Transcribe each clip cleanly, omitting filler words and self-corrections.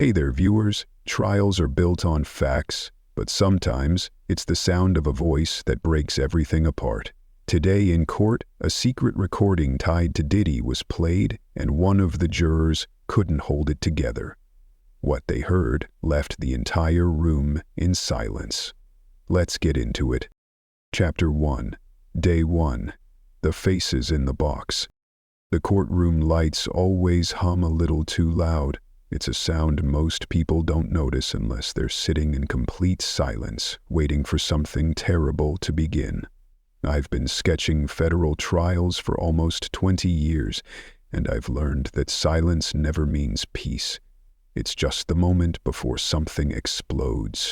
Hey there, viewers. Trials are built on facts, but sometimes it's the sound of a voice that breaks everything apart. Today in court, a secret recording tied to Diddy was played, and one of the jurors couldn't hold it together. What they heard left the entire room in silence. Let's get into it. Chapter 1. Day 1. The faces in the box. The courtroom lights always hum a little too loud. It's a sound most people don't notice unless they're sitting in complete silence, waiting for something terrible to begin. I've been sketching federal trials for almost 20 years, and I've learned that silence never means peace. It's just the moment before something explodes.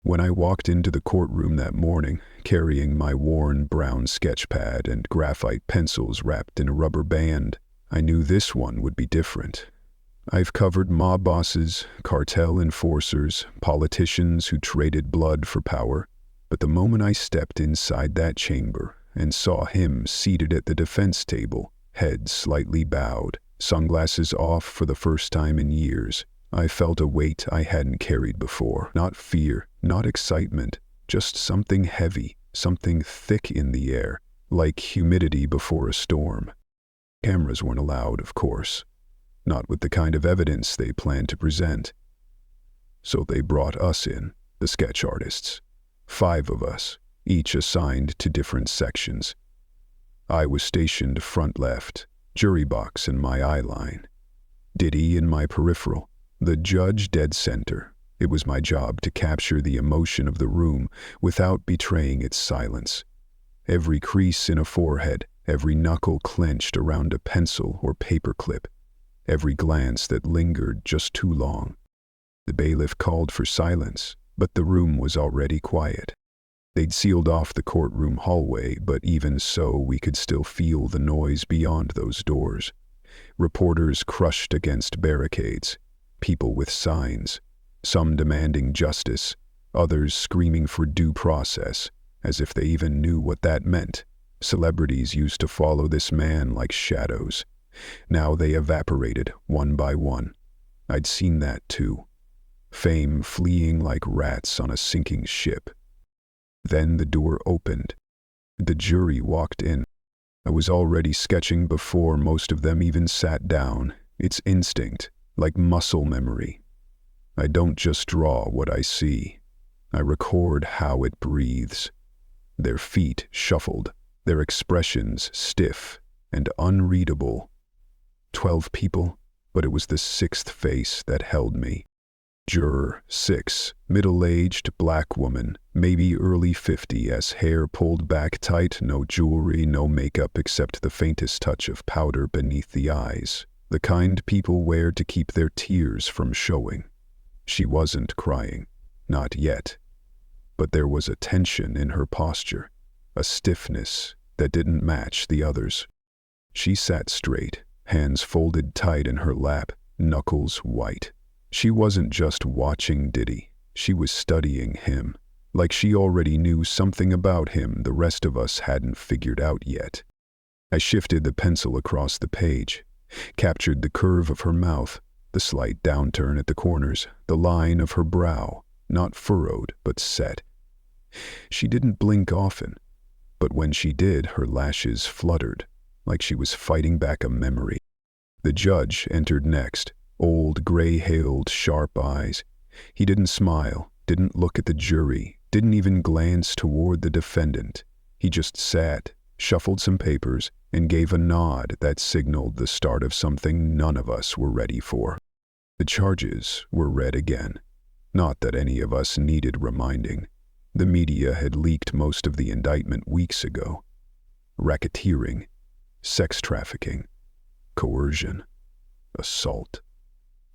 When I walked into the courtroom that morning, carrying my worn brown sketch pad and graphite pencils wrapped in a rubber band, I knew this one would be different. I've covered mob bosses, cartel enforcers, politicians who traded blood for power, but the moment I stepped inside that chamber and saw him seated at the defense table, head slightly bowed, sunglasses off for the first time in years, I felt a weight I hadn't carried before. Not fear, not excitement, just something heavy, something thick in the air, like humidity before a storm. Cameras weren't allowed, of course. Not with the kind of evidence they planned to present. So they brought us in, the sketch artists. 5 of us, each assigned to different sections. I was stationed front left, jury box in my eye line. Diddy in my peripheral, the judge dead center. It was my job to capture the emotion of the room without betraying its silence. Every crease in a forehead, every knuckle clenched around a pencil or paper clip, every glance that lingered just too long. The bailiff called for silence, but the room was already quiet. They'd sealed off the courtroom hallway, but even so, we could still feel the noise beyond those doors. Reporters crushed against barricades, people with signs, some demanding justice, others screaming for due process, as if they even knew what that meant. Celebrities used to follow this man like shadows. Now they evaporated, one by one. I'd seen that too. Fame fleeing like rats on a sinking ship. Then the door opened. The jury walked in. I was already sketching before most of them even sat down. It's instinct, like muscle memory. I don't just draw what I see. I record how it breathes. Their feet shuffled, their expressions stiff and unreadable. 12 people, but it was the 6th face that held me. Juror 6, middle-aged black woman, maybe early 50s, hair pulled back tight, no jewelry, no makeup except the faintest touch of powder beneath the eyes, the kind people wear to keep their tears from showing. She wasn't crying, not yet, but there was a tension in her posture, a stiffness that didn't match the others. She sat straight, hands folded tight in her lap, knuckles white. She wasn't just watching Diddy, she was studying him, like she already knew something about him the rest of us hadn't figured out yet. I shifted the pencil across the page, captured the curve of her mouth, the slight downturn at the corners, the line of her brow, not furrowed but set. She didn't blink often, but when she did, her lashes fluttered, like she was fighting back a memory. The judge entered next, old gray-hailed, sharp eyes. He didn't smile, didn't look at the jury, didn't even glance toward the defendant. He just sat, shuffled some papers, and gave a nod that signaled the start of something none of us were ready for. The charges were read again. Not that any of us needed reminding. The media had leaked most of the indictment weeks ago. Racketeering, sex trafficking, coercion, assault,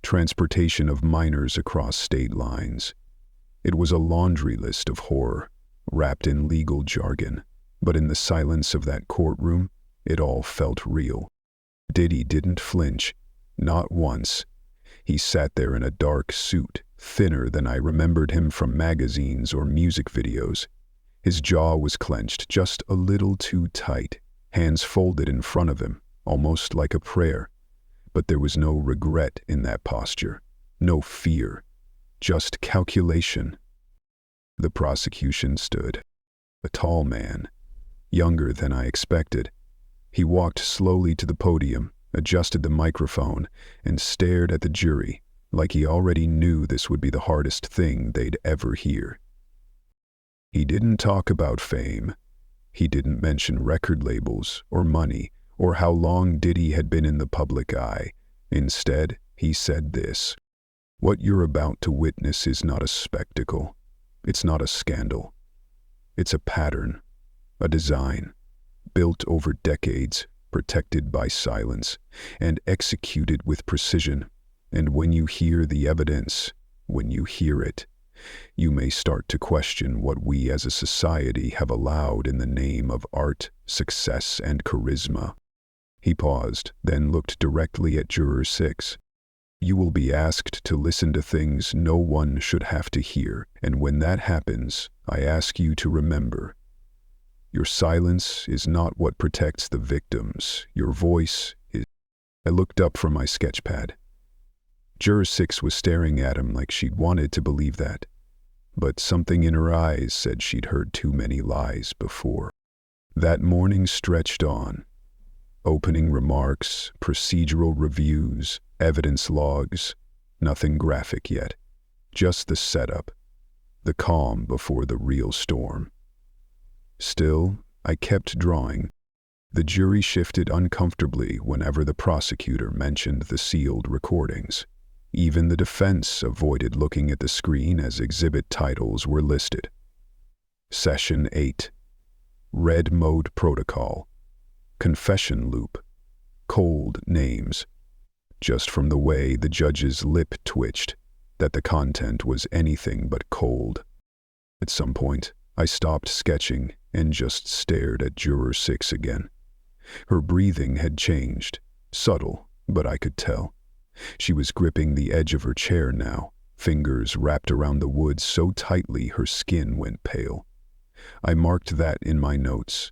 transportation of minors across state lines. It was a laundry list of horror, wrapped in legal jargon, but in the silence of that courtroom, it all felt real. Diddy didn't flinch, not once. He sat there in a dark suit, thinner than I remembered him from magazines or music videos. His jaw was clenched just a little too tight, hands folded in front of him, almost like a prayer. But there was no regret in that posture, No fear, just calculation. The prosecution stood. A tall man, younger than I expected. He walked slowly to the podium, adjusted the microphone, and stared at the jury like he already knew this would be the hardest thing they'd ever hear. He didn't talk about fame. He didn't mention record labels or money or how long Diddy had been in the public eye. Instead, he said this: "What you're about to witness is not a spectacle. It's not a scandal. It's a pattern, a design, built over decades, protected by silence, and executed with precision. And when you hear the evidence, when you hear it, you may start to question what we as a society have allowed in the name of art, success, and charisma." He paused, then looked directly at Juror 6. "You will be asked to listen to things no one should have to hear, and when that happens, I ask you to remember, your silence is not what protects the victims. Your voice is." I looked up from my sketchpad. Juror 6 was staring at him like she'd wanted to believe that, but something in her eyes said she'd heard too many lies before. That morning stretched on. Opening remarks, procedural reviews, evidence logs, nothing graphic yet. Just the setup, the calm before the real storm. Still, I kept drawing. The jury shifted uncomfortably whenever the prosecutor mentioned the sealed recordings. Even the defense avoided looking at the screen as exhibit titles were listed. Session 8. Red Mode Protocol. Confession Loop. Cold names. Just from the way the judge's lip twitched, that the content was anything but cold. At some point, I stopped sketching and just stared at Juror 6 again. Her breathing had changed, subtle, but I could tell. She was gripping the edge of her chair now, fingers wrapped around the wood so tightly her skin went pale. I marked that in my notes.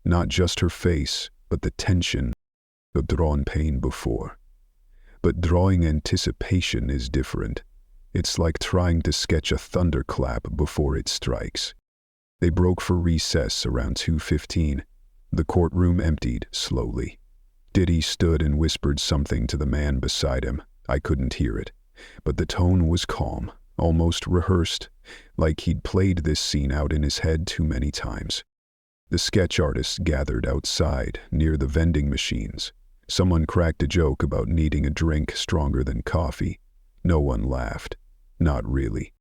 Not just her face, but the tension, the drawn pain before. But drawing anticipation is different. It's like trying to sketch a thunderclap before it strikes. They broke for recess around 2:15. The courtroom emptied slowly. Diddy stood and whispered something to the man beside him. I couldn't hear it, but the tone was calm, almost rehearsed, like he'd played this scene out in his head too many times. The sketch artists gathered outside, near the vending machines. Someone cracked a joke about needing a drink stronger than coffee. No one laughed. Not really.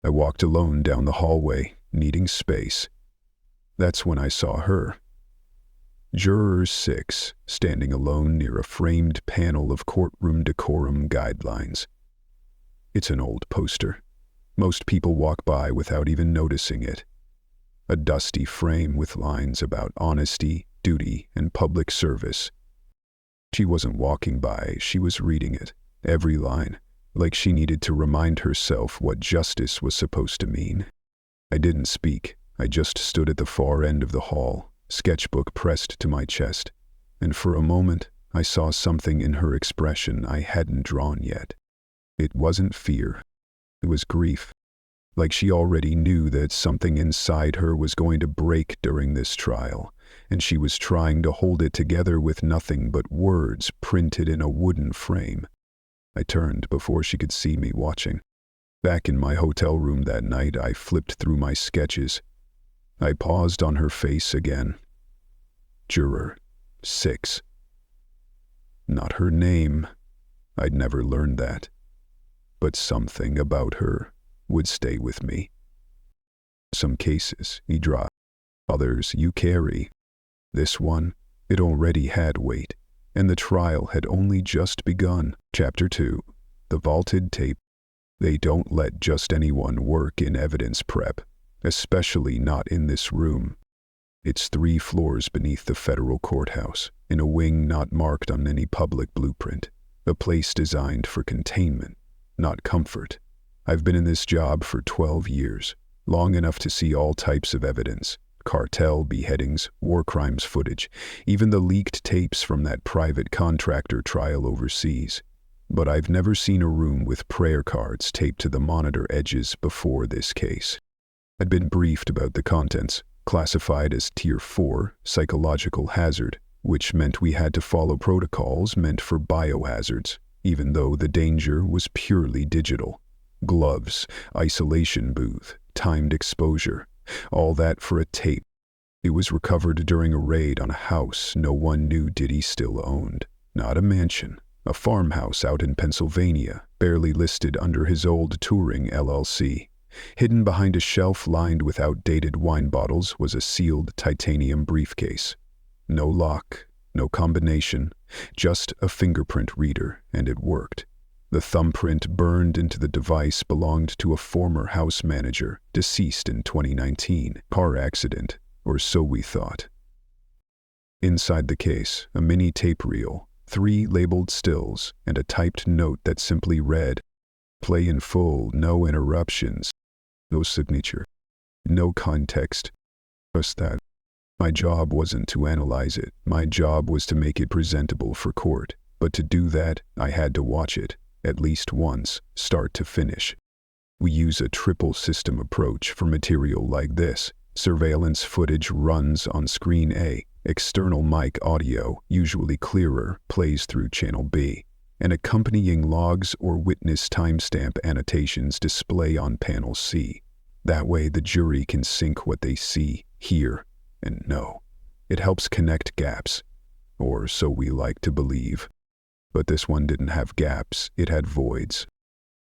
I walked alone down the hallway, needing space. That's when I saw her. Juror 6, standing alone near a framed panel of courtroom decorum guidelines. It's an old poster. Most people walk by without even noticing it. A dusty frame with lines about honesty, duty, and public service. She wasn't walking by, she was reading it, every line, like she needed to remind herself what justice was supposed to mean. I didn't speak. I just stood at the far end of the hall, sketchbook pressed to my chest, and for a moment I saw something in her expression I hadn't drawn yet. It wasn't fear. It was grief. Like she already knew that something inside her was going to break during this trial, and she was trying to hold it together with nothing but words printed in a wooden frame. I turned before she could see me watching. Back in my hotel room that night, I flipped through my sketches. I paused on her face again. Juror 6. Not her name. I'd never learned that. But something about her would stay with me. Some cases you drop, others you carry. This one, it already had weight, and the trial had only just begun. Chapter 2. The Vaulted Tape. They don't let just anyone work in evidence prep, especially not in this room. It's 3 floors beneath the federal courthouse, in a wing not marked on any public blueprint, a place designed for containment, not comfort. I've been in this job for 12 years, long enough to see all types of evidence: cartel, beheadings, war crimes footage, even the leaked tapes from that private contractor trial overseas. but I've never seen a room with prayer cards taped to the monitor edges before this case. I'd been briefed about the contents, classified as Tier 4, psychological hazard, which meant we had to follow protocols meant for biohazards, even though the danger was purely digital. Gloves, isolation booth, timed exposure, all that for a tape. It was recovered during a raid on a house no one knew Diddy still owned. Not a mansion, a farmhouse out in Pennsylvania, barely listed under his old touring LLC. Hidden behind a shelf lined with outdated wine bottles was a sealed titanium briefcase. No lock, no combination, just a fingerprint reader, and it worked. The thumbprint burned into the device belonged to a former house manager, deceased in 2019. Car accident, or so we thought. Inside the case, a mini tape reel, 3 labeled stills, and a typed note that simply read, "Play in full, no interruptions." No signature, no context, just that. My job wasn't to analyze it. My job was to make it presentable for court. But to do that, I had to watch it, at least once, start to finish. We use a triple system approach for material like this. Surveillance footage runs on screen A, external mic audio, usually clearer, plays through channel B, and accompanying logs or witness timestamp annotations display on panel C. That way the jury can sync what they see, hear, and know. It helps connect gaps, or so we like to believe. But this one didn't have gaps, it had voids.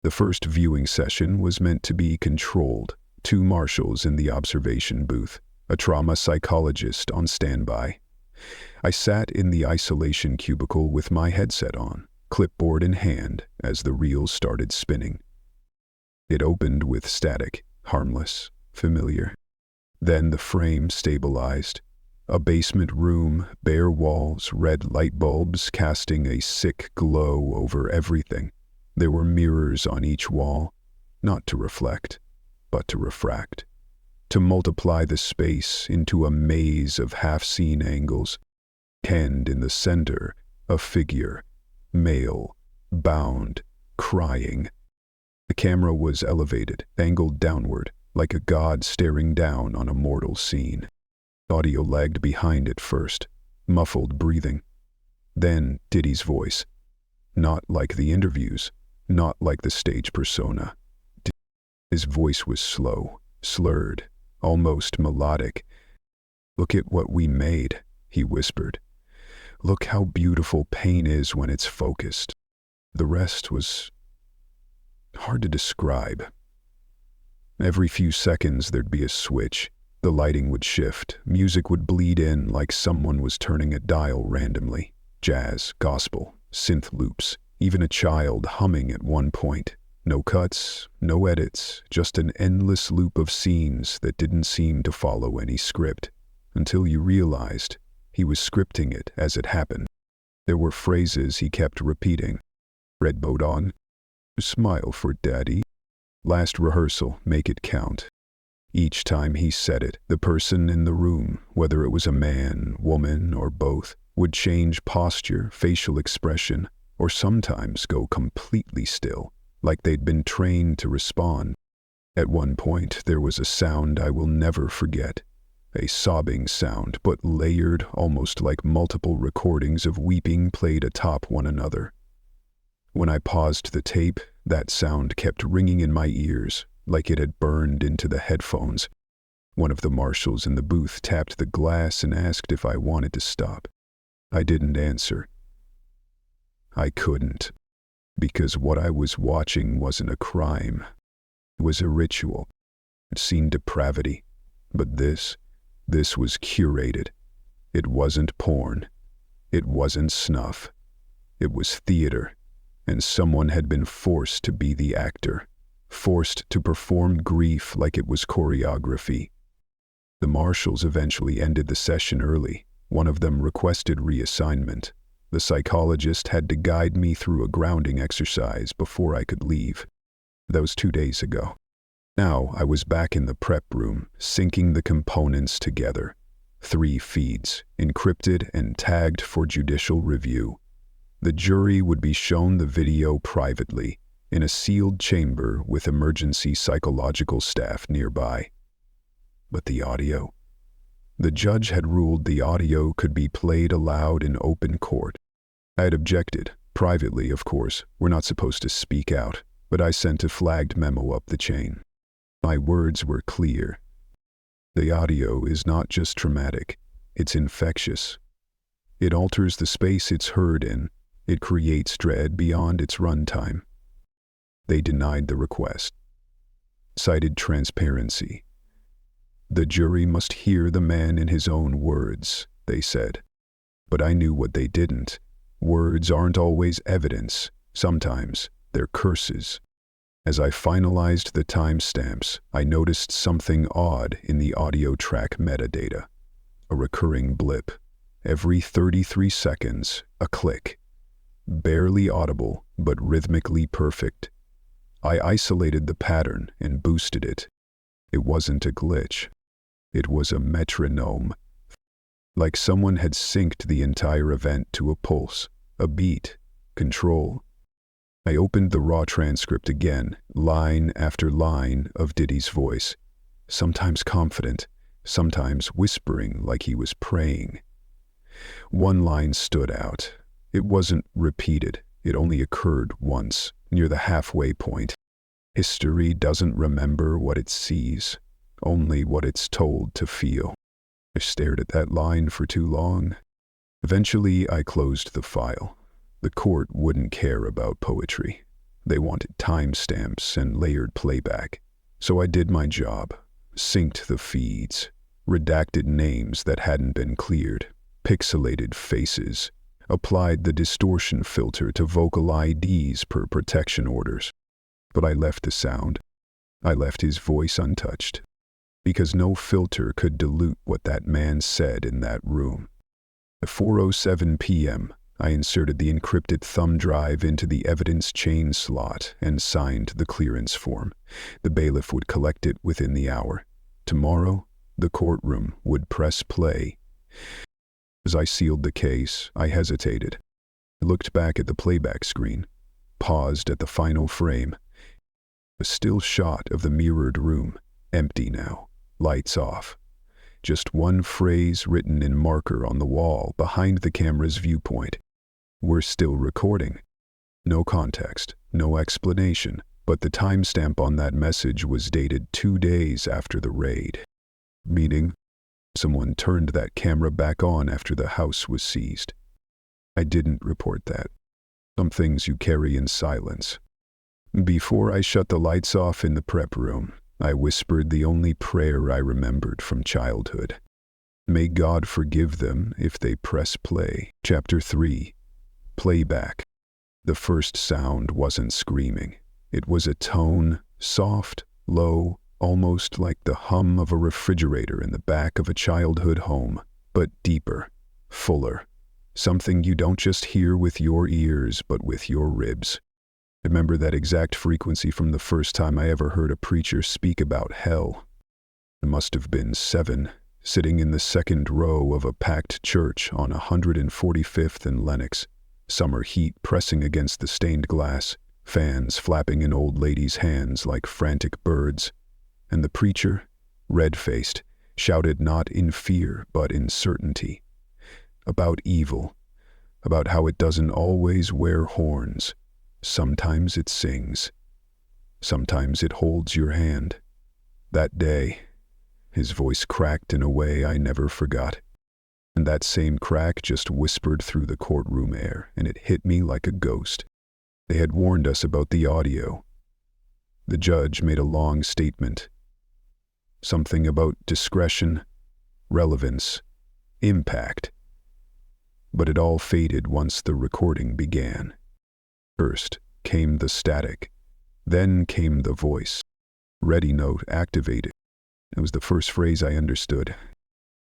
The first viewing session was meant to be controlled. 2 marshals in the observation booth, a trauma psychologist on standby. I sat in the isolation cubicle with my headset on, clipboard in hand, as the reel started spinning. It opened with static, harmless, familiar. Then the frame stabilized. A basement room, bare walls, red light bulbs casting a sick glow over everything. There were mirrors on each wall, not to reflect, but to refract, to multiply the space into a maze of half-seen angles. And in the center, a figure, male, bound, crying. The camera was elevated, angled downward, like a god staring down on a mortal scene. Audio lagged behind it first, muffled breathing. Then Diddy's voice. Not like the interviews, not like the stage persona. His voice was slow, slurred, almost melodic. "Look at what we made," he whispered. "Look how beautiful pain is when it's focused." The rest was hard to describe. Every few seconds there'd be a switch. The lighting would shift. Music would bleed in like someone was turning a dial randomly. Jazz, gospel, synth loops, even a child humming at one point. No cuts, no edits, just an endless loop of scenes that didn't seem to follow any script. Until you realized he was scripting it as it happened. There were phrases he kept repeating. "Red boat on. Smile for daddy. Last rehearsal, make it count." Each time he said it, the person in the room, whether it was a man, woman, or both, would change posture, facial expression, or sometimes go completely still, like they'd been trained to respond. At one point, there was a sound I will never forget. A sobbing sound, but layered, almost like multiple recordings of weeping played atop one another. When I paused the tape, that sound kept ringing in my ears, like it had burned into the headphones. One of the marshals in the booth tapped the glass and asked if I wanted to stop. I didn't answer. I couldn't, because what I was watching wasn't a crime. It was a ritual. I'd seen depravity, but this was curated. It wasn't porn. It wasn't snuff. It was theater, and someone had been forced to be the actor. Forced to perform grief like it was choreography. The marshals eventually ended the session early. One of them requested reassignment. The psychologist had to guide me through a grounding exercise before I could leave. That was 2 days ago. Now I was back in the prep room, syncing the components together. 3 feeds, encrypted and tagged for judicial review. The jury would be shown the video privately, in a sealed chamber with emergency psychological staff nearby. But the audio? The judge had ruled the audio could be played aloud in open court. I had objected, privately, of course. We're not supposed to speak out, but I sent a flagged memo up the chain. My words were clear. The audio is not just traumatic, it's infectious. It alters the space it's heard in. It creates dread beyond its runtime. They denied the request. Cited transparency. The jury must hear the man in his own words, they said. But I knew what they didn't. Words aren't always evidence. Sometimes they're curses. As I finalized the timestamps, I noticed something odd in the audio track metadata. A recurring blip. Every 33 seconds, a click. Barely audible, but rhythmically perfect. I isolated the pattern and boosted it. It wasn't a glitch. It was a metronome. Like someone had synced the entire event to a pulse, a beat, control. I opened the raw transcript again, line after line of Diddy's voice, sometimes confident, sometimes whispering like he was praying. One line stood out. It wasn't repeated. It only occurred once, near the halfway point. History doesn't remember what it sees, only what it's told to feel. I stared at that line for too long. Eventually, I closed the file. The court wouldn't care about poetry. They wanted timestamps and layered playback. So I did my job, synced the feeds, redacted names that hadn't been cleared, pixelated faces, applied the distortion filter to vocal IDs per protection orders. But I left the sound. I left his voice untouched, because no filter could dilute what that man said in that room. At 4:07 p.m., I inserted the encrypted thumb drive into the evidence chain slot and signed the clearance form. The bailiff would collect it within the hour. Tomorrow, the courtroom would press play. As I sealed the case, I hesitated. I looked back at the playback screen, paused at the final frame. A still shot of the mirrored room, empty now, lights off. Just one phrase written in marker on the wall behind the camera's viewpoint. We're still recording. No context, no explanation, but the timestamp on that message was dated 2 days after the raid. Meaning, someone turned that camera back on after the house was seized. I didn't report that. Some things you carry in silence. Before I shut the lights off in the prep room, I whispered the only prayer I remembered from childhood. May God forgive them if they press play. Chapter 3. Playback. The first sound wasn't screaming. It was a tone, soft, low, almost like the hum of a refrigerator in the back of a childhood home, but deeper, fuller. Something you don't just hear with your ears, but with your ribs. I remember that exact frequency from the first time I ever heard a preacher speak about hell. I must have been 7, sitting in the second row of a packed church on 145th and Lenox. Summer heat pressing against the stained glass, fans flapping in old ladies' hands like frantic birds. And the preacher, red-faced, shouted not in fear but in certainty. About evil, about how it doesn't always wear horns. Sometimes it sings. Sometimes it holds your hand. That day, his voice cracked in a way I never forgot. And that same crack just whispered through the courtroom air, and it hit me like a ghost. They had warned us about the audio. The judge made a long statement. Something about discretion, relevance, impact. But it all faded once the recording began. First came the static, then came the voice. Ready note activated. It was the first phrase I understood.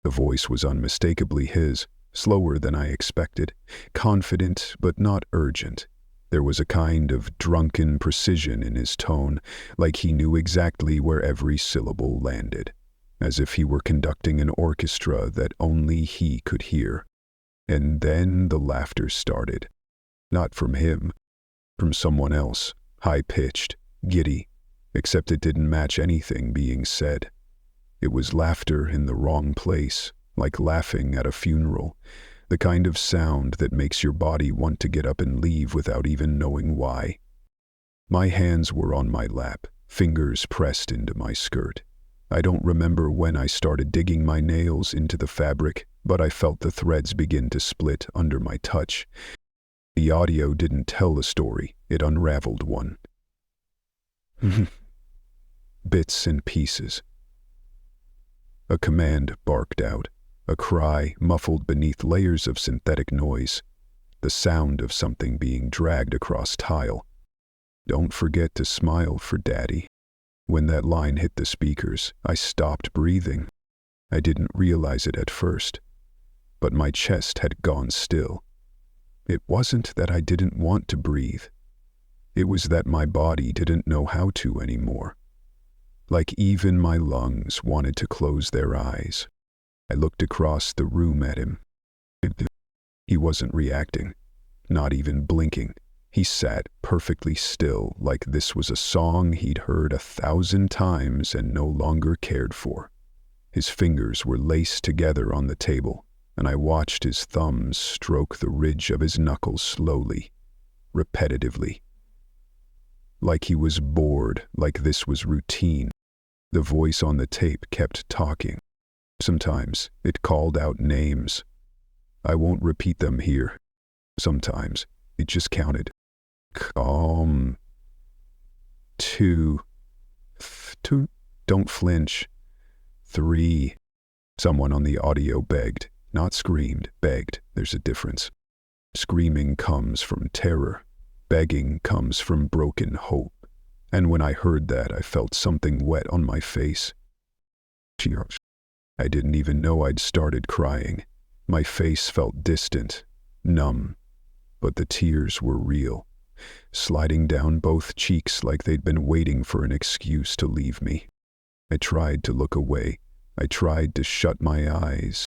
The voice was unmistakably his, slower than I expected, confident but not urgent. There was a kind of drunken precision in his tone, like he knew exactly where every syllable landed, as if he were conducting an orchestra that only he could hear. And then the laughter started. Not from him, from someone else, high-pitched, giddy, except it didn't match anything being said. It was laughter in the wrong place, like laughing at a funeral, the kind of sound that makes your body want to get up and leave without even knowing why. My hands were on my lap, fingers pressed into my skirt. I don't remember when I started digging my nails into the fabric, but I felt the threads begin to split under my touch. The audio didn't tell a story, it unraveled one. Bits and pieces. A command barked out, a cry muffled beneath layers of synthetic noise, the sound of something being dragged across tile. Don't forget to smile for Daddy. When that line hit the speakers, I stopped breathing. I didn't realize it at first, but my chest had gone still. It wasn't that I didn't want to breathe. It was that my body didn't know how to anymore. Like even my lungs wanted to close their eyes. I looked across the room at him. He wasn't reacting, not even blinking. He sat perfectly still, like this was a song he'd heard 1,000 times and no longer cared for. His fingers were laced together on the table, and I watched his thumbs stroke the ridge of his knuckles slowly, repetitively. Like he was bored, like this was routine. The voice on the tape kept talking. Sometimes it called out names. I won't repeat them here. Sometimes it just counted. Calm. Two. Don't flinch. 3. Someone on the audio begged, not screamed, begged. There's a difference. Screaming comes from terror. Begging comes from broken hope. And when I heard that, I felt something wet on my face. I didn't even know I'd started crying. My face felt distant, numb, but the tears were real, sliding down both cheeks like they'd been waiting for an excuse to leave me. I tried to look away. I tried to shut my eyes,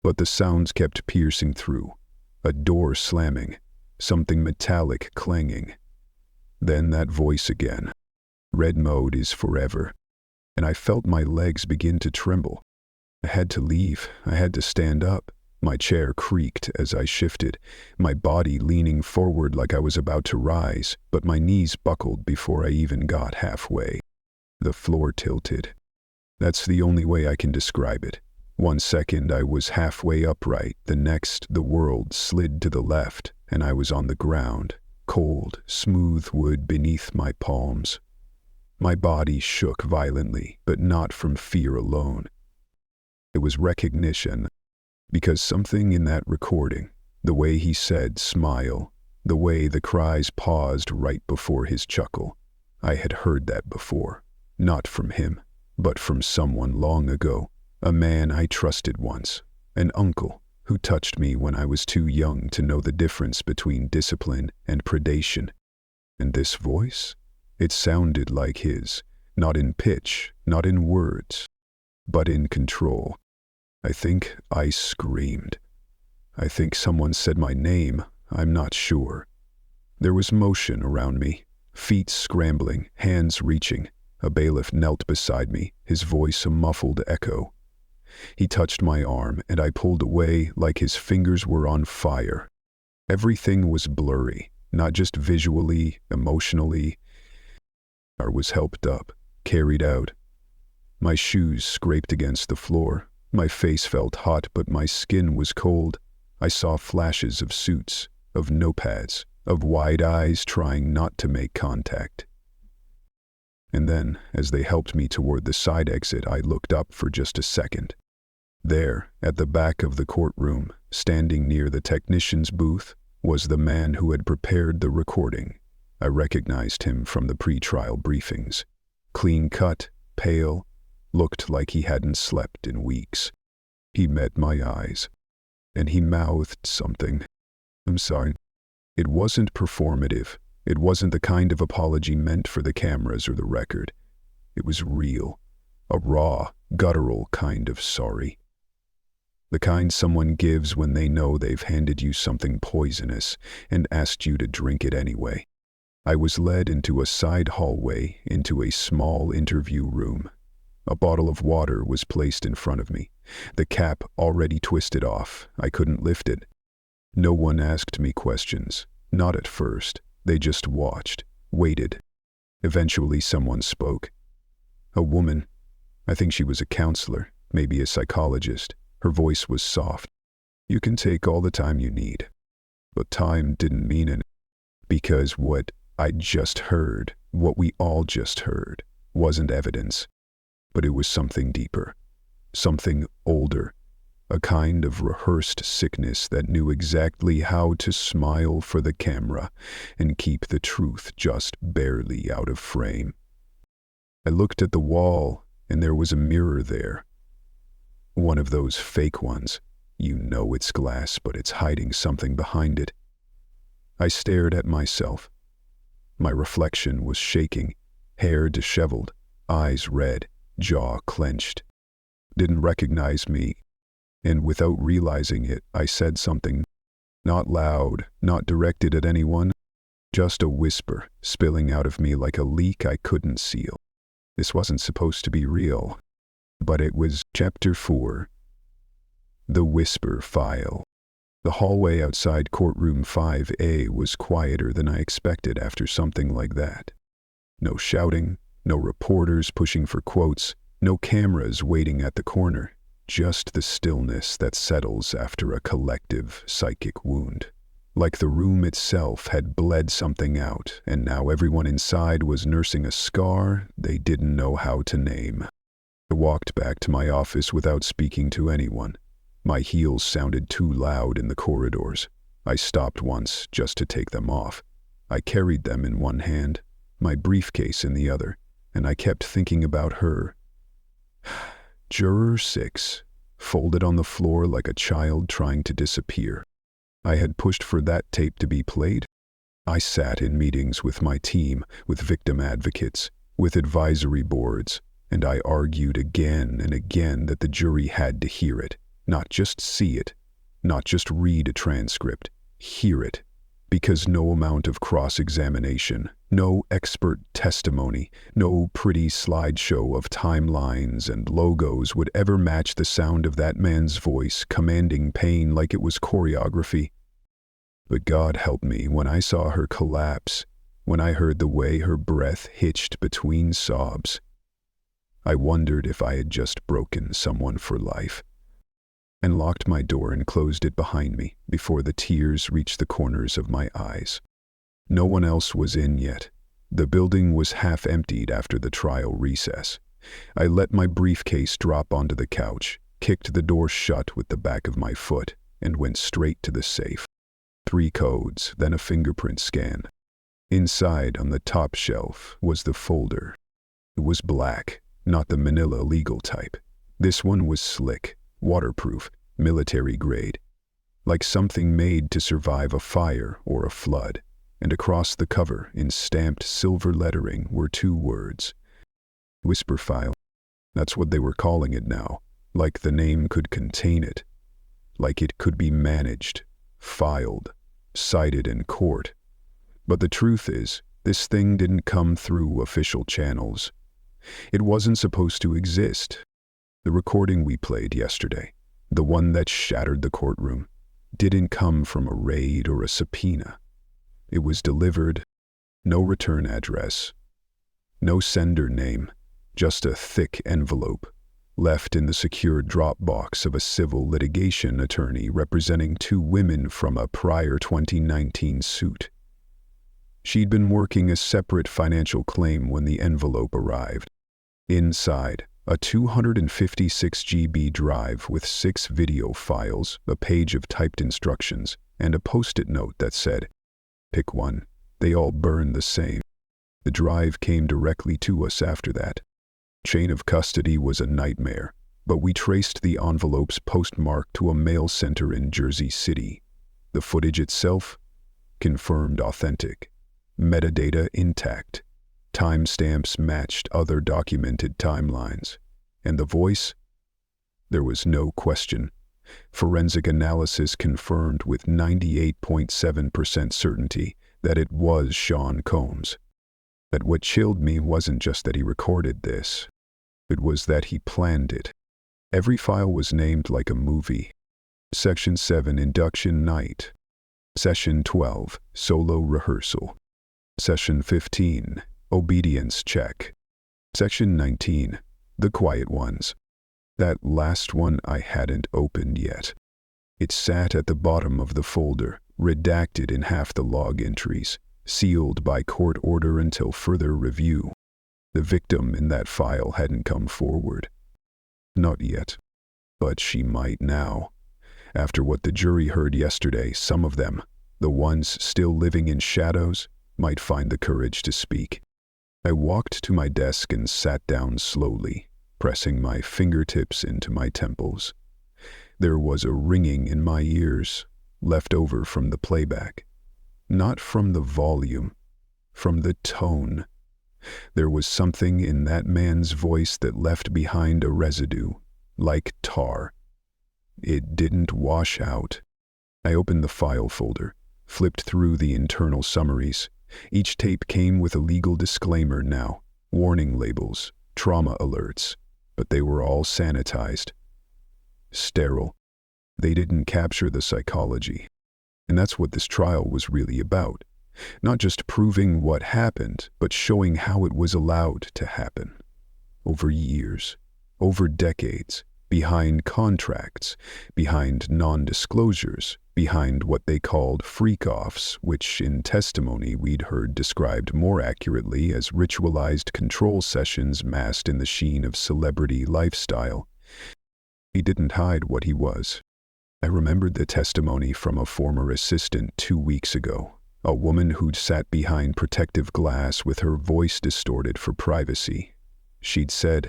but the sounds kept piercing through. A door slamming, something metallic clanging. Then that voice again. Red mode is forever. And I felt my legs begin to tremble. I had to leave. I had to stand up. My chair creaked as I shifted, my body leaning forward like I was about to rise, but my knees buckled before I even got halfway. The floor tilted. That's the only way I can describe it. 1 second I was halfway upright, the next the world slid to the left, and I was on the ground, cold, smooth wood beneath my palms. My body shook violently, but not from fear alone. It was recognition, because something in that recording, the way he said smile, the way the cries paused right before his chuckle, I had heard that before, not from him, but from someone long ago, a man I trusted once, an uncle who touched me when I was too young to know the difference between discipline and predation. And this voice? It sounded like his, not in pitch, not in words, but in control. I think I screamed. I think someone said my name, I'm not sure. There was motion around me, feet scrambling, hands reaching. A bailiff knelt beside me, his voice a muffled echo. He touched my arm, and I pulled away like his fingers were on fire. Everything was blurry, not just visually, emotionally. I was helped up, carried out. My shoes scraped against the floor. My face felt hot, but my skin was cold. I saw flashes of suits, of notepads, of wide eyes trying not to make contact. And then, as they helped me toward the side exit, I looked up for just a second. There, at the back of the courtroom, standing near the technician's booth, was the man who had prepared the recording. I recognized him from the pre-trial briefings. Clean-cut, pale, looked like he hadn't slept in weeks. He met my eyes, and he mouthed something. I'm sorry. It wasn't performative. It wasn't the kind of apology meant for the cameras or the record. It was real, a raw, guttural kind of sorry. The kind someone gives when they know they've handed you something poisonous and asked you to drink it anyway. I was led into a side hallway into a small interview room. A bottle of water was placed in front of me. The cap already twisted off. I couldn't lift it. No one asked me questions. Not at first. They just watched, waited. Eventually someone spoke. A woman. I think she was a counselor, maybe a psychologist. Her voice was soft. You can take all the time you need. But time didn't mean it. Because what I'd just heard, what we all just heard, wasn't evidence. But it was something deeper. Something older. A kind of rehearsed sickness that knew exactly how to smile for the camera and keep the truth just barely out of frame. I looked at the wall, and there was a mirror there. One of those fake ones. You know it's glass, but it's hiding something behind it. I stared at myself. My reflection was shaking, hair disheveled, eyes red, jaw clenched. Didn't recognize me, and without realizing it, I said something. Not loud, not directed at anyone, just a whisper spilling out of me like a leak I couldn't seal. This wasn't supposed to be real. But it was. Chapter 4. The Whisper File. The hallway outside Courtroom 5A was quieter than I expected after something like that. No shouting, no reporters pushing for quotes, no cameras waiting at the corner, just the stillness that settles after a collective psychic wound. Like the room itself had bled something out, and now everyone inside was nursing a scar they didn't know how to name. I walked back to my office without speaking to anyone. My heels sounded too loud in the corridors. I stopped once just to take them off. I carried them in one hand, my briefcase in the other, and I kept thinking about her. Juror 6, folded on the floor like a child trying to disappear. I had pushed for that tape to be played. I sat in meetings with my team, with victim advocates, with advisory boards, and I argued again and again that the jury had to hear it, not just see it, not just read a transcript, hear it, because no amount of cross-examination, no expert testimony, no pretty slideshow of timelines and logos would ever match the sound of that man's voice commanding pain like it was choreography. But God help me when I saw her collapse, when I heard the way her breath hitched between sobs. I wondered if I had just broken someone for life, and locked my door and closed it behind me before the tears reached the corners of my eyes. No one else was in yet. The building was half emptied after the trial recess. I let my briefcase drop onto the couch, kicked the door shut with the back of my foot, and went straight to the safe. 3 codes, then a fingerprint scan. Inside, on the top shelf, was the folder. It was black, not the manila legal type. This one was slick, waterproof, military grade, like something made to survive a fire or a flood. And across the cover, in stamped silver lettering, were 2 words. Whisper File. That's what they were calling it now, like the name could contain it, like it could be managed, filed, cited in court. But the truth is, this thing didn't come through official channels. It wasn't supposed to exist. The recording we played yesterday, the one that shattered the courtroom, didn't come from a raid or a subpoena. It was delivered, no return address, no sender name, just a thick envelope, left in the secure drop box of a civil litigation attorney representing 2 women from a prior 2019 suit. She'd been working a separate financial claim when the envelope arrived. Inside, a 256 GB drive with 6 video files, a page of typed instructions, and a post-it note that said, "Pick one. They all burn the same." The drive came directly to us after that. Chain of custody was a nightmare, but we traced the envelope's postmark to a mail center in Jersey City. The footage itself? Confirmed authentic. Metadata intact. Timestamps matched other documented timelines. And the voice? There was no question. Forensic analysis confirmed with 98.7% certainty that it was Sean Combs. But what chilled me wasn't just that he recorded this. It was that he planned it. Every file was named like a movie. Section 7, Induction Night. Session 12, Solo Rehearsal. Session 15, Obedience Check. Section 19, The Quiet Ones. That last one I hadn't opened yet. It sat at the bottom of the folder, redacted in half the log entries, sealed by court order until further review. The victim in that file hadn't come forward. Not yet. But she might now. After what the jury heard yesterday, some of them, the ones still living in shadows, might find the courage to speak. I walked to my desk and sat down slowly, pressing my fingertips into my temples. There was a ringing in my ears, left over from the playback. Not from the volume, from the tone. There was something in that man's voice that left behind a residue, like tar. It didn't wash out. I opened the file folder, flipped through the internal summaries. Each tape came with a legal disclaimer now, warning labels, trauma alerts, but they were all sanitized. Sterile. They didn't capture the psychology. And that's what this trial was really about. Not just proving what happened, but showing how it was allowed to happen. Over years, over decades, behind contracts, behind non-disclosures, behind what they called freak-offs, which in testimony we'd heard described more accurately as ritualized control sessions masked in the sheen of celebrity lifestyle. He didn't hide what he was. I remembered the testimony from a former assistant 2 weeks ago, a woman who'd sat behind protective glass with her voice distorted for privacy. She'd said,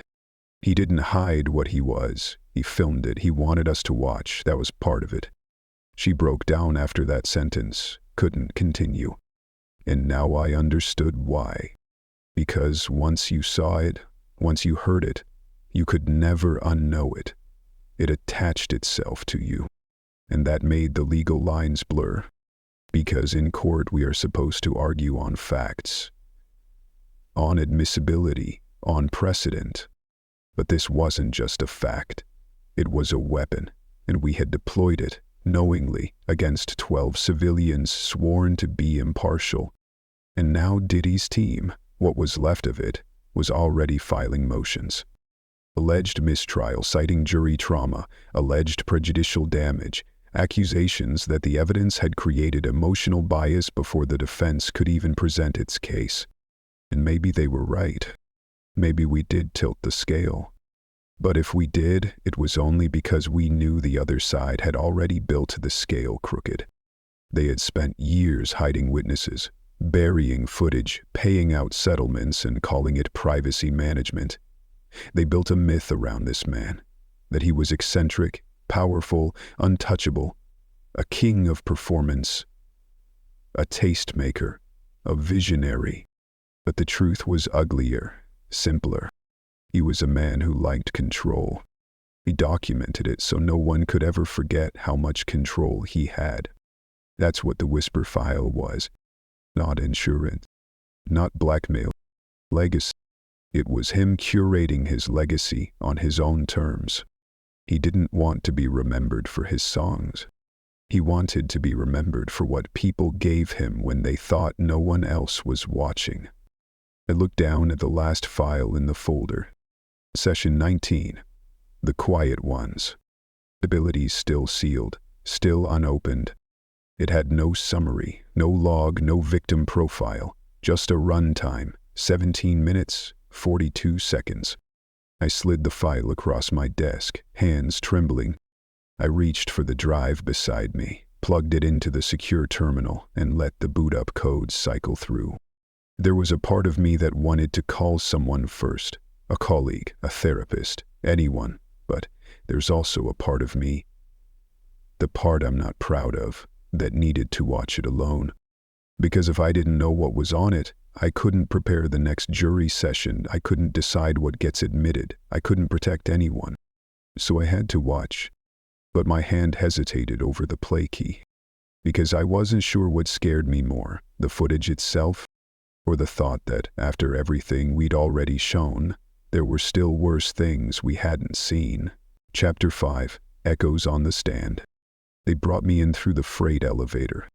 "He didn't hide what he was. He filmed it. He wanted us to watch. That was part of it." She broke down after that sentence, couldn't continue. And now I understood why. Because once you saw it, once you heard it, you could never unknow it. It attached itself to you. And that made the legal lines blur. Because in court we are supposed to argue on facts, on admissibility, on precedent. But this wasn't just a fact. It was a weapon, and we had deployed it, knowingly, against 12 civilians sworn to be impartial. And now Diddy's team, what was left of it, was already filing motions. Alleged mistrial citing jury trauma, alleged prejudicial damage, accusations that the evidence had created emotional bias before the defense could even present its case. And maybe they were right. Maybe we did tilt the scale. But if we did, it was only because we knew the other side had already built the scale crooked. They had spent years hiding witnesses, burying footage, paying out settlements, and calling it privacy management. They built a myth around this man, that he was eccentric, powerful, untouchable, a king of performance, a tastemaker, a visionary. But the truth was uglier, simpler. He was a man who liked control. He documented it so no one could ever forget how much control he had. That's what the whisper file was. Not insurance, not blackmail, legacy. It was him curating his legacy on his own terms. He didn't want to be remembered for his songs. He wanted to be remembered for what people gave him when they thought no one else was watching. I looked down at the last file in the folder. Session 19. The Quiet Ones. Abilities still sealed, still unopened. It had no summary, no log, no victim profile, just a runtime, 17 minutes, 42 seconds. I slid the file across my desk, hands trembling. I reached for the drive beside me, plugged it into the secure terminal, and let the boot-up codes cycle through. There was a part of me that wanted to call someone first, a colleague, a therapist, anyone, but there's also a part of me, the part I'm not proud of, that needed to watch it alone. Because if I didn't know what was on it, I couldn't prepare the next jury session, I couldn't decide what gets admitted, I couldn't protect anyone. So I had to watch. But my hand hesitated over the play key, because I wasn't sure what scared me more, the footage itself, or the thought that, after everything we'd already shown, there were still worse things we hadn't seen. Chapter 5, Echoes on the Stand. They brought me in through the freight elevator.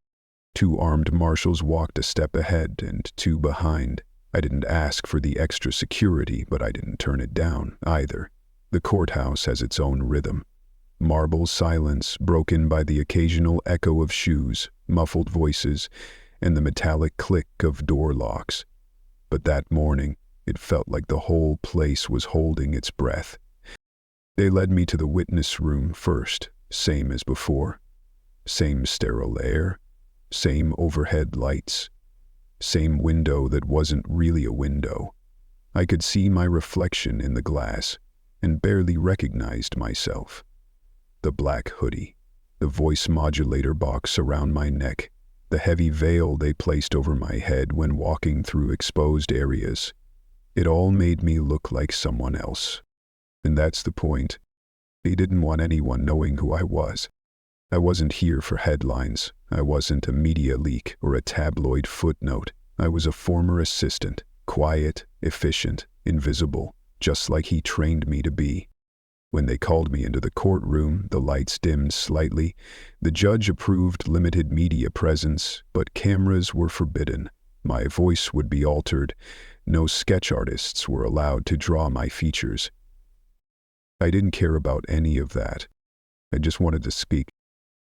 2 armed marshals walked a step ahead and 2 behind. I didn't ask for the extra security, but I didn't turn it down, either. The courthouse has its own rhythm. Marble silence broken by the occasional echo of shoes, muffled voices, and the metallic click of door locks. But that morning, it felt like the whole place was holding its breath. They led me to the witness room first, same as before. Same sterile air, same overhead lights, same window that wasn't really a window. I could see my reflection in the glass and barely recognized myself. The black hoodie, the voice modulator box around my neck, the heavy veil they placed over my head when walking through exposed areas. It all made me look like someone else. And that's the point. They didn't want anyone knowing who I was. I wasn't here for headlines. I wasn't a media leak or a tabloid footnote. I was a former assistant, quiet, efficient, invisible, just like he trained me to be. When they called me into the courtroom, the lights dimmed slightly. The judge approved limited media presence, but cameras were forbidden. My voice would be altered. No sketch artists were allowed to draw my features. I didn't care about any of that. I just wanted to speak.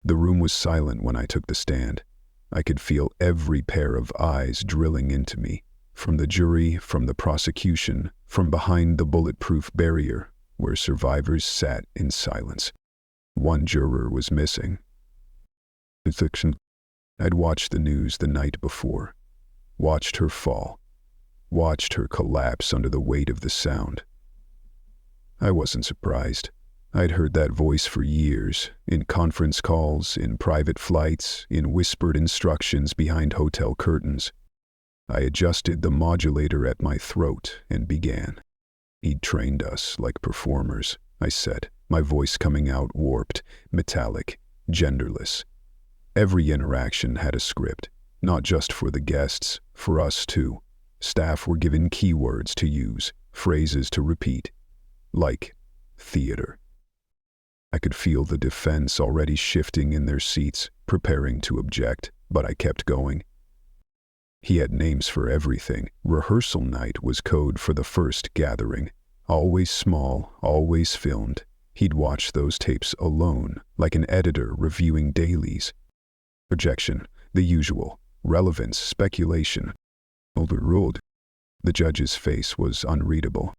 The room was silent when I took the stand. I could feel every pair of eyes drilling into me, from the jury, from the prosecution, from behind the bulletproof barrier, where survivors sat in silence. One juror was missing. I'd watched the news the night before, watched her fall, watched her collapse under the weight of the sound. I wasn't surprised. I'd heard that voice for years, in conference calls, in private flights, in whispered instructions behind hotel curtains. I adjusted the modulator at my throat and began. He'd trained us like performers, I said, my voice coming out warped, metallic, genderless. Every interaction had a script, not just for the guests, for us too. Staff were given keywords to use, phrases to repeat. Like theater. I could feel the defense already shifting in their seats, preparing to object, but I kept going. He had names for everything. Rehearsal night was code for the first gathering. Always small, always filmed. He'd watch those tapes alone, like an editor reviewing dailies. Projection, the usual. Relevance, speculation. Overruled. The judge's face was unreadable.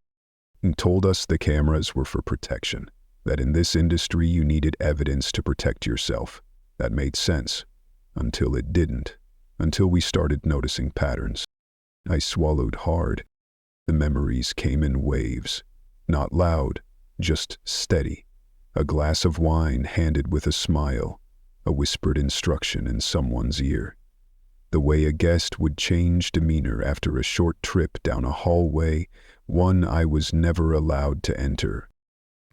He told us the cameras were for protection, that in this industry you needed evidence to protect yourself. That made sense. Until it didn't. Until we started noticing patterns. I swallowed hard. The memories came in waves. Not loud, just steady. A glass of wine handed with a smile. A whispered instruction in someone's ear. The way a guest would change demeanor after a short trip down a hallway, one I was never allowed to enter.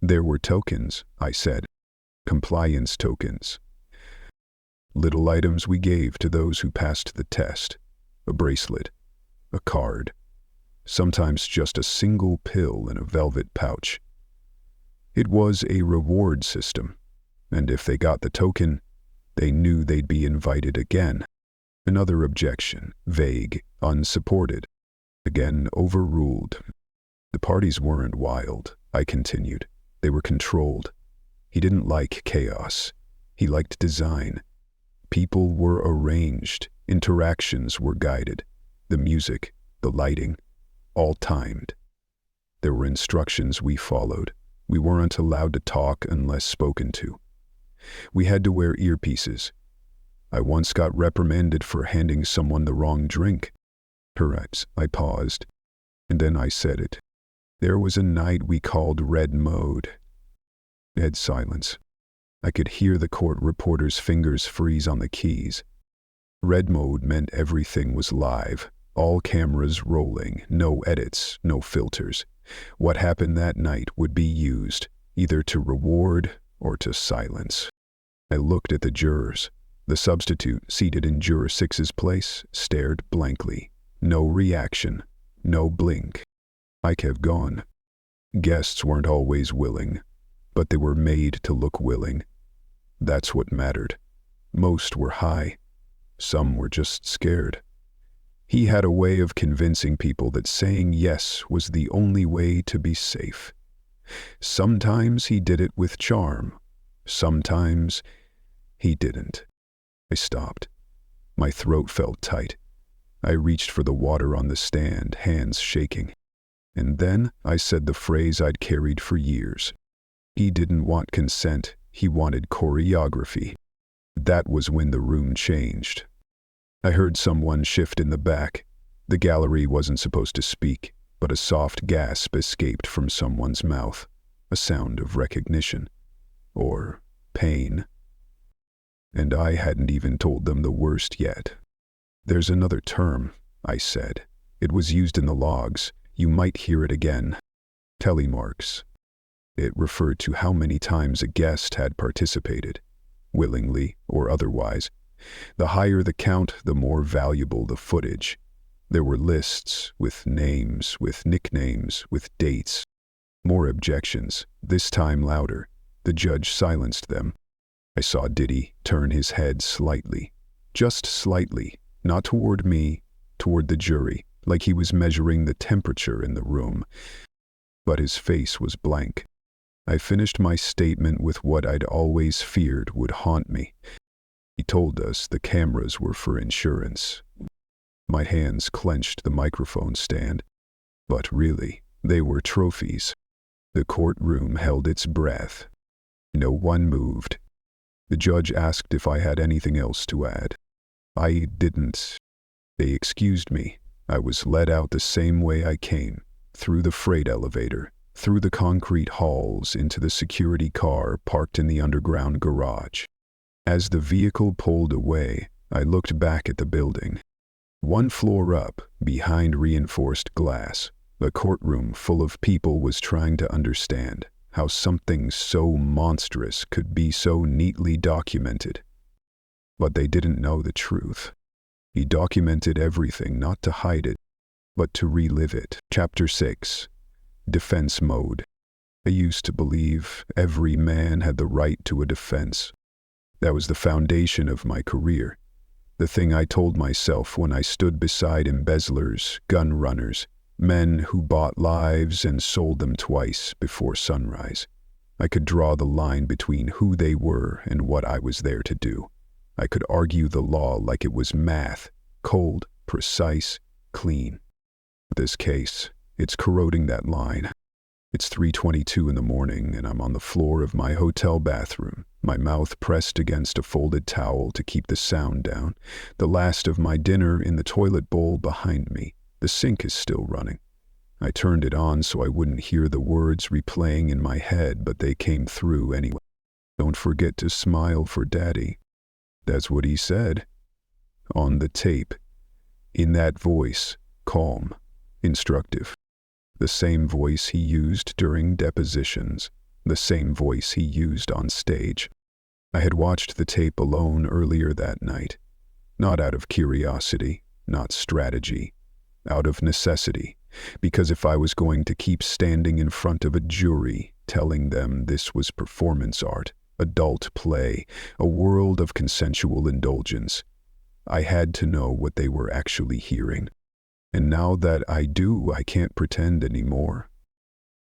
There were tokens, I said. Compliance tokens. Little items we gave to those who passed the test. A bracelet. A card. Sometimes just a single pill in a velvet pouch. It was a reward system, and if they got the token, they knew they'd be invited again. Another objection, vague, unsupported. Again overruled. The parties weren't wild, I continued. They were controlled. He didn't like chaos. He liked design. People were arranged. Interactions were guided. The music, the lighting, all timed. There were instructions we followed. We weren't allowed to talk unless spoken to. We had to wear earpieces. I once got reprimanded for handing someone the wrong drink. Perhaps I paused, and then I said it. There was a night we called Red Mode. Dead silence. I could hear the court reporter's fingers freeze on the keys. Red Mode meant everything was live, all cameras rolling, no edits, no filters. What happened that night would be used, either to reward or to silence. I looked at the jurors. The substitute, seated in Juror 6's place, stared blankly. No reaction. No blink. I kept going. Guests weren't always willing, but they were made to look willing. That's what mattered. Most were high. Some were just scared. He had a way of convincing people that saying yes was the only way to be safe. Sometimes he did it with charm. Sometimes he didn't. I stopped. My throat felt tight. I reached for the water on the stand, hands shaking. And then I said the phrase I'd carried for years. He didn't want consent. He wanted choreography. That was when the room changed. I heard someone shift in the back. The gallery wasn't supposed to speak, but a soft gasp escaped from someone's mouth, a sound of recognition. Or pain. And I hadn't even told them the worst yet. "There's another term," I said. "It was used in the logs. You might hear it again. Telemarks." It referred to how many times a guest had participated, willingly or otherwise. The higher the count, the more valuable the footage. There were lists, with names, with nicknames, with dates. More objections, this time louder. The judge silenced them. I saw Diddy turn his head slightly. Just slightly, not toward me, toward the jury, like he was measuring the temperature in the room. But his face was blank. I finished my statement with what I'd always feared would haunt me. He told us the cameras were for insurance. My hands clenched the microphone stand. But really, they were trophies. The courtroom held its breath. No one moved. The judge asked if I had anything else to add. I didn't. They excused me. I was led out the same way I came, through the freight elevator, through the concrete halls, into the security car parked in the underground garage. As the vehicle pulled away, I looked back at the building. One floor up, behind reinforced glass, a courtroom full of people was trying to understand how something so monstrous could be so neatly documented. But they didn't know the truth. He documented everything not to hide it, but to relive it. Chapter 6. Defense Mode. I used to believe every man had the right to a defense. That was the foundation of my career. The thing I told myself when I stood beside embezzlers, gun runners, men who bought lives and sold them twice before sunrise. I could draw the line between who they were and what I was there to do. I could argue the law like it was math, cold, precise, clean. This case, it's corroding that line. It's 3:22 in the morning and I'm on the floor of my hotel bathroom, my mouth pressed against a folded towel to keep the sound down, the last of my dinner in the toilet bowl behind me. The sink is still running. I turned it on so I wouldn't hear the words replaying in my head, but they came through anyway. "Don't forget to smile for Daddy." That's what he said. On the tape. In that voice, calm, instructive. The same voice he used during depositions. The same voice he used on stage. I had watched the tape alone earlier that night. Not out of curiosity, not strategy. Out of necessity, because if I was going to keep standing in front of a jury, telling them this was performance art, adult play, a world of consensual indulgence, I had to know what they were actually hearing. And now that I do, I can't pretend anymore.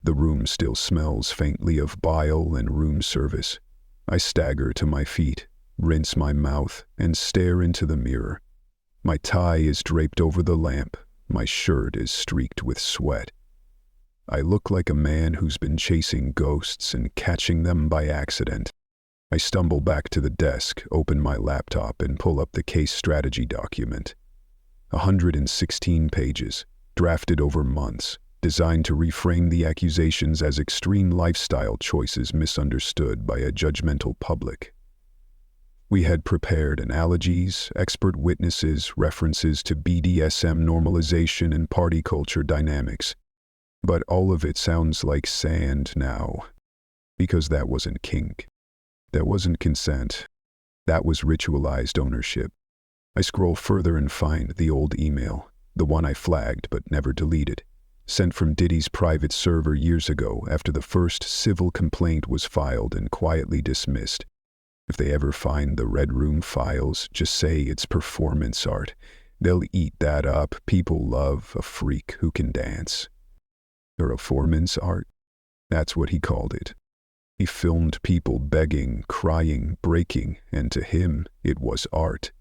The room still smells faintly of bile and room service. I stagger to my feet, rinse my mouth, and stare into the mirror. My tie is draped over the lamp. My shirt is streaked with sweat. I look like a man who's been chasing ghosts and catching them by accident. I stumble back to the desk, open my laptop, and pull up the case strategy document. 116 pages, drafted over months, designed to reframe the accusations as extreme lifestyle choices misunderstood by a judgmental public. We had prepared analogies, expert witnesses, references to BDSM normalization and party culture dynamics. But all of it sounds like sand now, because that wasn't kink. That wasn't consent. That was ritualized ownership. I scroll further and find the old email, the one I flagged but never deleted, sent from Diddy's private server years ago after the first civil complaint was filed and quietly dismissed. If they ever find the Red Room files, just say it's performance art. They'll eat that up. People love a freak who can dance. Performance art? That's what he called it. He filmed people begging, crying, breaking, and to him, it was art.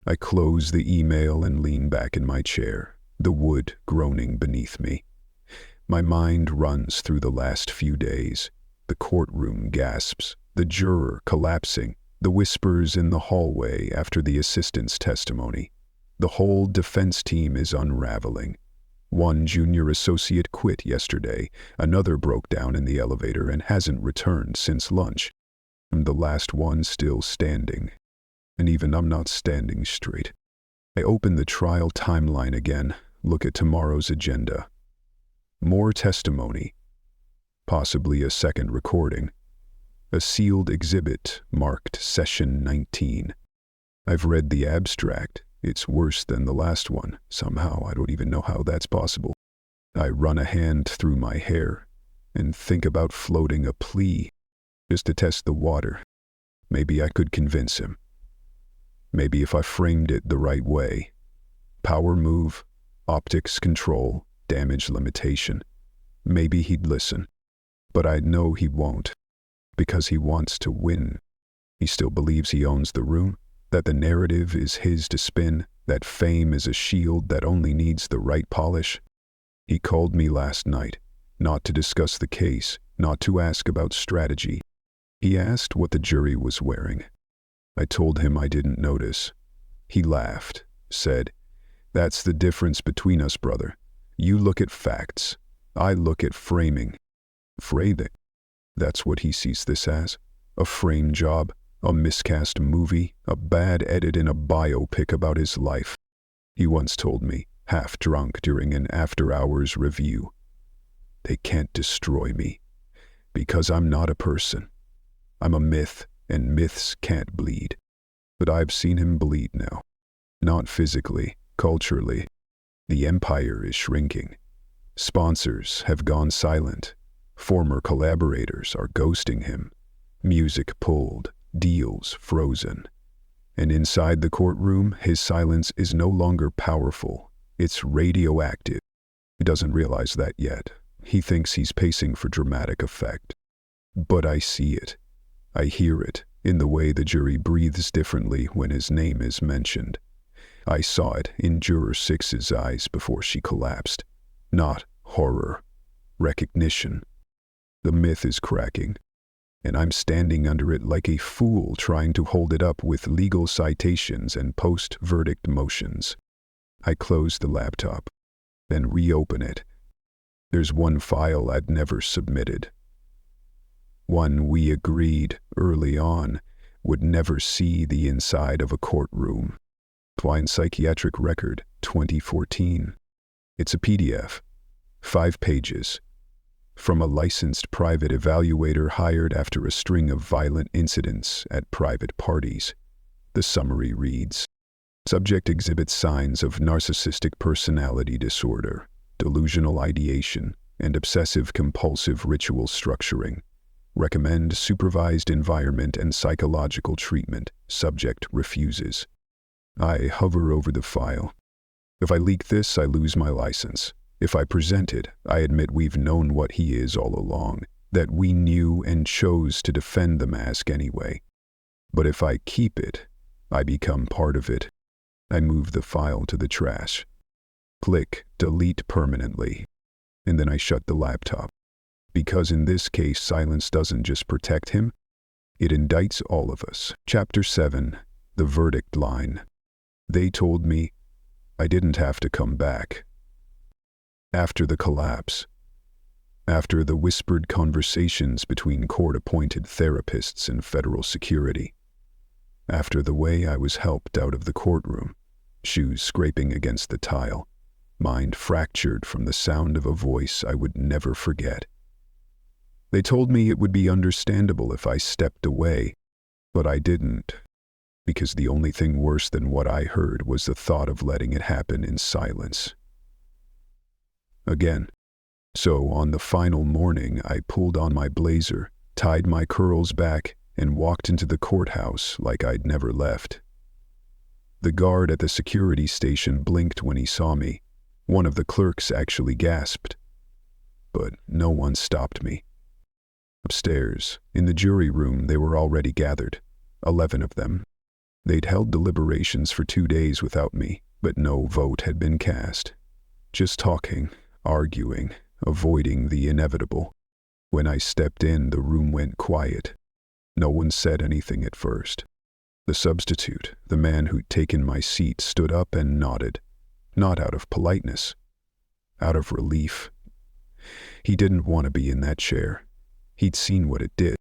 I close the email and lean back in my chair, the wood groaning beneath me. My mind runs through the last few days. The courtroom gasps, the juror collapsing, the whispers in the hallway after the assistant's testimony. The whole defense team is unraveling. One junior associate quit yesterday, another broke down in the elevator and hasn't returned since lunch. I'm the last one still standing. And even I'm not standing straight. I open the trial timeline again, look at tomorrow's agenda. More testimony. Possibly a second recording. A sealed exhibit marked Session 19. I've read the abstract. It's worse than the last one. Somehow, I don't even know how that's possible. I run a hand through my hair and think about floating a plea just to test the water. Maybe I could convince him. Maybe if I framed it the right way. Power move, optics control, damage limitation. Maybe he'd listen. But I know he won't, because he wants to win. He still believes he owns the room, that the narrative is his to spin, that fame is a shield that only needs the right polish. He called me last night, not to discuss the case, not to ask about strategy. He asked what the jury was wearing. I told him I didn't notice. He laughed, said, "That's the difference between us, brother. You look at facts. I look at framing." Framing? That's what he sees this as? A frame job? A miscast movie? A bad edit in a biopic about his life? He once told me, half drunk during an after-hours review, "They can't destroy me, because I'm not a person. I'm a myth, and myths can't bleed." But I've seen him bleed now. Not physically, culturally. The empire is shrinking. Sponsors have gone silent. Former collaborators are ghosting him. Music pulled, deals frozen. And inside the courtroom, his silence is no longer powerful. It's radioactive. He doesn't realize that yet. He thinks he's pacing for dramatic effect. But I see it. I hear it in the way the jury breathes differently when his name is mentioned. I saw it in Juror 6's eyes before she collapsed. Not horror, recognition. The myth is cracking, and I'm standing under it like a fool trying to hold it up with legal citations and post-verdict motions. I close the laptop, then reopen it. There's one file I'd never submitted. One we agreed early on would never see the inside of a courtroom. Twine Psychiatric Record, 2014. It's a PDF, 5 pages, from a licensed private evaluator hired after a string of violent incidents at private parties. The summary reads, "Subject exhibits signs of narcissistic personality disorder, delusional ideation, and obsessive-compulsive ritual structuring. Recommend supervised environment and psychological treatment. Subject refuses." I hover over the file. If I leak this, I lose my license. If I present it, I admit we've known what he is all along, that we knew and chose to defend the mask anyway. But if I keep it, I become part of it. I move the file to the trash. Click delete permanently. And then I shut the laptop. Because in this case, silence doesn't just protect him, it indicts all of us. Chapter 7, the verdict line. They told me I didn't have to come back. After the collapse, after the whispered conversations between court-appointed therapists and federal security, after the way I was helped out of the courtroom, shoes scraping against the tile, mind fractured from the sound of a voice I would never forget. They told me it would be understandable if I stepped away, but I didn't, because the only thing worse than what I heard was the thought of letting it happen in silence. Again. So on the final morning, I pulled on my blazer, tied my curls back, and walked into the courthouse like I'd never left. The guard at the security station blinked when he saw me. One of the clerks actually gasped. But no one stopped me. Upstairs, in the jury room, they were already gathered, 11 of them. They'd held deliberations for 2 days without me, but no vote had been cast. Just talking, arguing, avoiding the inevitable. When I stepped in, the room went quiet. No one said anything at first. The substitute, the man who'd taken my seat, stood up and nodded. Not out of politeness. Out of relief. He didn't want to be in that chair. He'd seen what it did.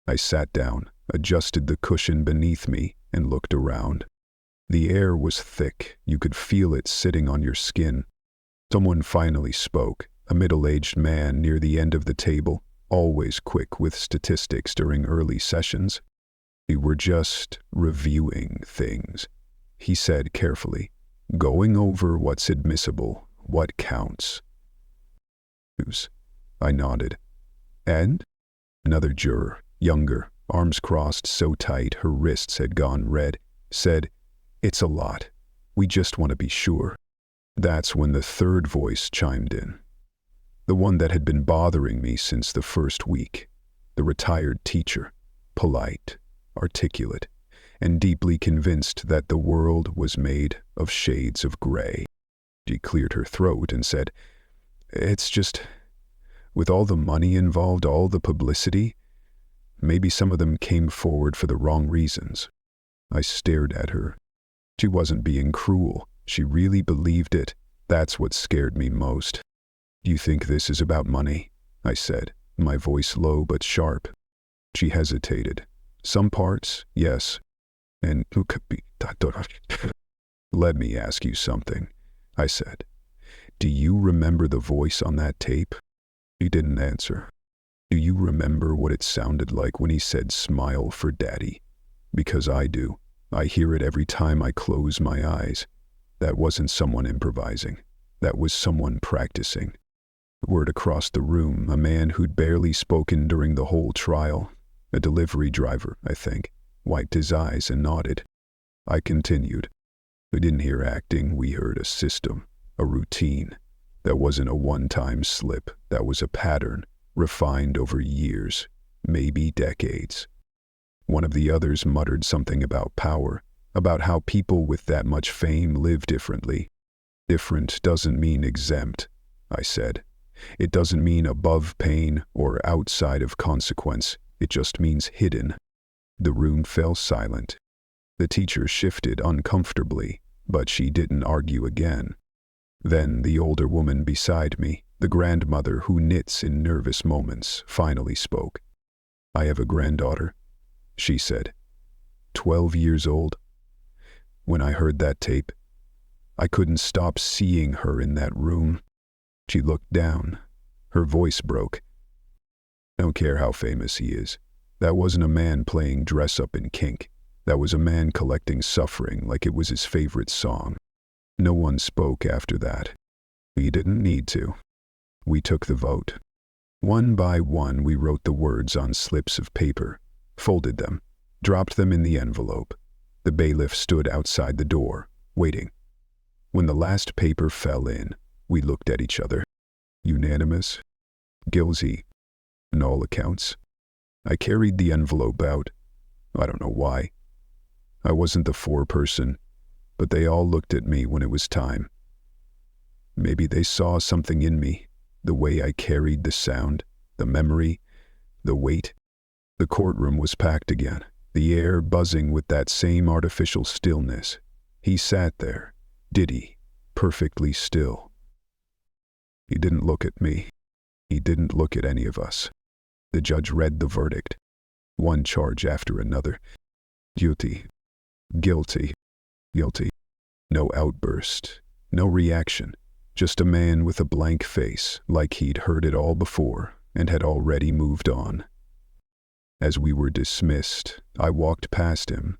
I sat down, adjusted the cushion beneath me, and looked around. The air was thick. You could feel it sitting on your skin. Someone finally spoke, a middle-aged man near the end of the table, always quick with statistics during early sessions. We were just reviewing things, he said carefully, going over what's admissible, what counts. I nodded. And? Another juror, younger, arms crossed so tight her wrists had gone red, said, "It's a lot. We just want to be sure." That's when the third voice chimed in. The one that had been bothering me since the first week. The retired teacher, polite, articulate, and deeply convinced that the world was made of shades of gray. She cleared her throat and said, "It's just, with all the money involved, all the publicity, maybe some of them came forward for the wrong reasons." I stared at her. She wasn't being cruel. She really believed it. That's what scared me most. "Do you think this is about money?" I said, my voice low but sharp. She hesitated. "Some parts, yes. And who could be..." "Let me ask you something," I said. "Do you remember the voice on that tape?" She didn't answer. "Do you remember what it sounded like when he said 'smile for daddy'? Because I do. I hear it every time I close my eyes. That wasn't someone improvising. That was someone practicing." Word across the room, a man who'd barely spoken during the whole trial, a delivery driver, I think, wiped his eyes and nodded. I continued. "We didn't hear acting, we heard a system, a routine. That wasn't a one-time slip, that was a pattern, refined over years, maybe decades." One of the others muttered something about power, about how people with that much fame live differently. "Different doesn't mean exempt," I said. "It doesn't mean above pain or outside of consequence. It just means hidden." The room fell silent. The teacher shifted uncomfortably, but she didn't argue again. Then the older woman beside me, the grandmother who knits in nervous moments, finally spoke. "I have a granddaughter," she said. 12 years old. When I heard that tape, I couldn't stop seeing her in that room. She looked down. Her voice broke. "I don't care how famous he is. That wasn't a man playing dress-up in kink. That was a man collecting suffering like it was his favorite song." No one spoke after that. We didn't need to. We took the vote. One by one, we wrote the words on slips of paper, folded them, dropped them in the envelope. The bailiff stood outside the door, waiting. When the last paper fell in, we looked at each other. Unanimous? Guilty? On all accounts? I carried the envelope out. I don't know why. I wasn't the foreperson, but they all looked at me when it was time. Maybe they saw something in me, the way I carried the sound, the memory, the weight. The courtroom was packed again, the air buzzing with that same artificial stillness. He sat there, Diddy, perfectly still. He didn't look at me. He didn't look at any of us. The judge read the verdict, one charge after another. Guilty. Guilty. Guilty. No outburst, no reaction, just a man with a blank face, like he'd heard it all before, and had already moved on. As we were dismissed, I walked past him,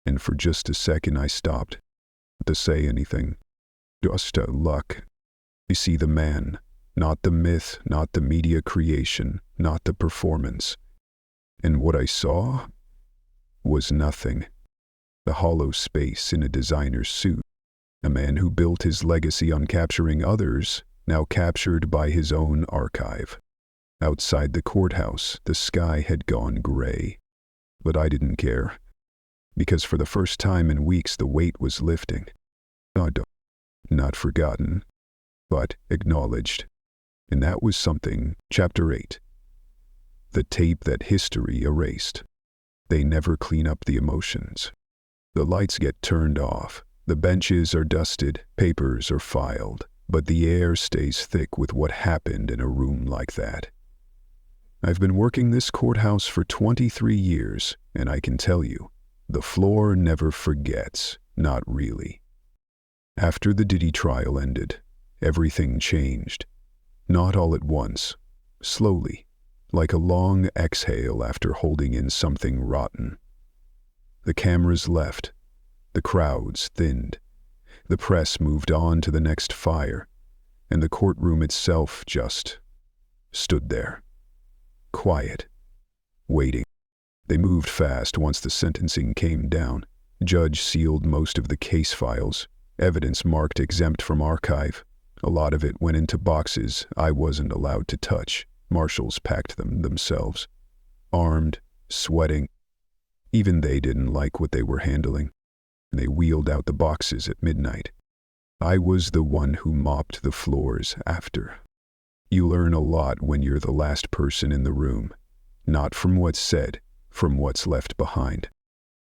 and for just a second I stopped to say anything. Just a look. You see the man, not the myth, not the media creation, not the performance. And what I saw was nothing. The hollow space in a designer's suit. A man who built his legacy on capturing others, now captured by his own archive. Outside the courthouse, the sky had gone gray. But I didn't care, because for the first time in weeks the weight was lifting. Not forgotten, but acknowledged. And that was something. Chapter 8. The tape that history erased. They never clean up the emotions. The lights get turned off, the benches are dusted, papers are filed, but the air stays thick with what happened in a room like that. I've been working this courthouse for 23 years, and I can tell you, the floor never forgets, not really. After the Diddy trial ended, everything changed. Not all at once, slowly, like a long exhale after holding in something rotten. The cameras left, the crowds thinned, the press moved on to the next fire, and the courtroom itself just stood there, quiet, waiting. They moved fast once the sentencing came down. Judge sealed most of the case files, evidence marked exempt from archive. A lot of it went into boxes I wasn't allowed to touch. Marshals packed them themselves, armed, sweating. Even they didn't like what they were handling. They wheeled out the boxes at midnight. I was the one who mopped the floors after. You learn a lot when you're the last person in the room, not from what's said, from what's left behind.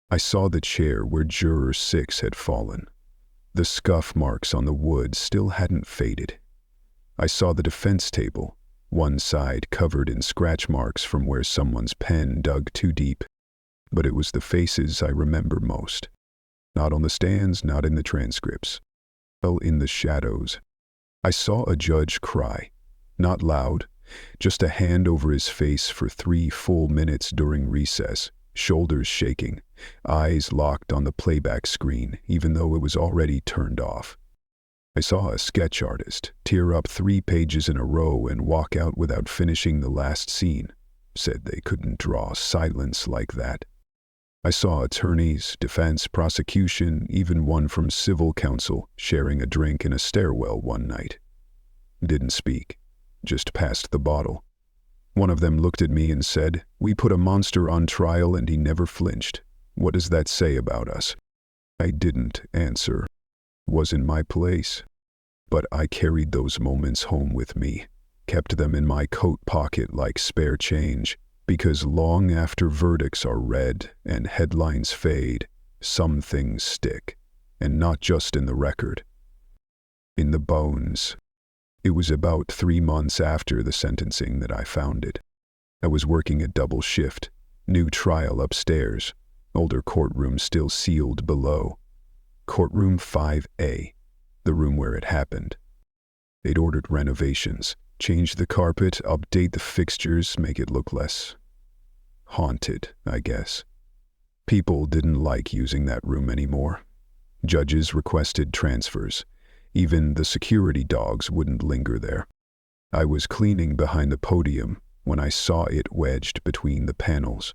I saw the chair where Juror 6 had fallen. The scuff marks on the wood still hadn't faded. I saw the defense table, one side covered in scratch marks from where someone's pen dug too deep. But it was the faces I remember most. Not on the stands, not in the transcripts. Well, in the shadows. I saw a judge cry, not loud, just a hand over his face for 3 full minutes during recess, shoulders shaking, eyes locked on the playback screen, even though it was already turned off. I saw a sketch artist tear up 3 pages in a row and walk out without finishing the last scene. Said they couldn't draw silence like that. I saw attorneys, defense, prosecution, even one from civil counsel sharing a drink in a stairwell one night. Didn't speak, just passed the bottle. One of them looked at me and said, "We put a monster on trial and he never flinched. What does that say about us?" I didn't answer. Wasn't my place. But I carried those moments home with me, kept them in my coat pocket like spare change, because long after verdicts are read and headlines fade, some things stick, and not just in the record. In the bones. It was about 3 months after the sentencing that I found it. I was working a double shift, new trial upstairs, older courtroom still sealed below. Courtroom 5A, the room where it happened. They'd ordered renovations, change the carpet, update the fixtures, make it look less haunted, I guess. People didn't like using that room anymore. Judges requested transfers. Even the security dogs wouldn't linger there. I was cleaning behind the podium when I saw it wedged between the panels.